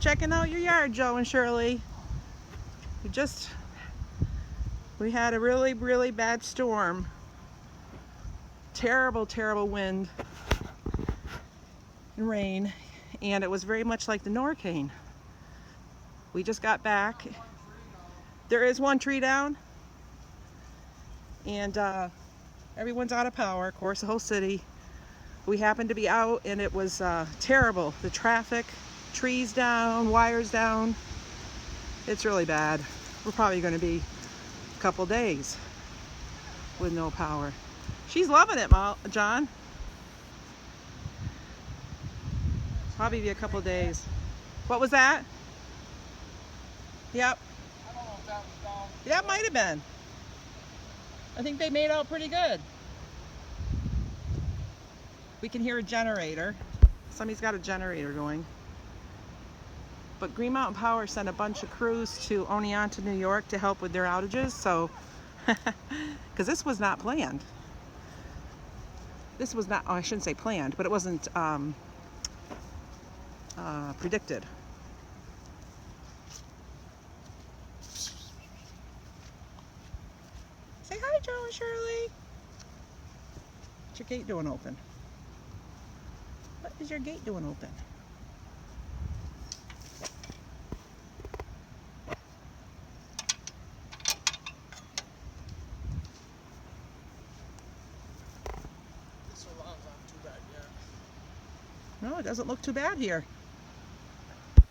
Checking out your yard, Joe and Shirley. We had a really, really bad storm. Terrible, terrible wind and rain, and it was very much like the Norcane. We just got back. There is one tree down, and everyone's out of power, of course, the whole city. We happened to be out, and it was terrible. The traffic, trees down, wires down. It's really bad. We're probably going to be a couple days with no power. She's loving it, John. Probably be a couple days. What was that? Yep. I don't know if that was down. Yeah, it might have been. I think they made out pretty good. We can hear a generator. Somebody's got a generator going. But Green Mountain Power sent a bunch of crews to Oneonta, New York to help with their outages, so, because this was not planned. This was not, oh, I shouldn't say planned, but it wasn't predicted. Say hi, Joe and Shirley. What's your gate doing open? What is your gate doing open? This alarm's not too bad yet. No, it doesn't look too bad here.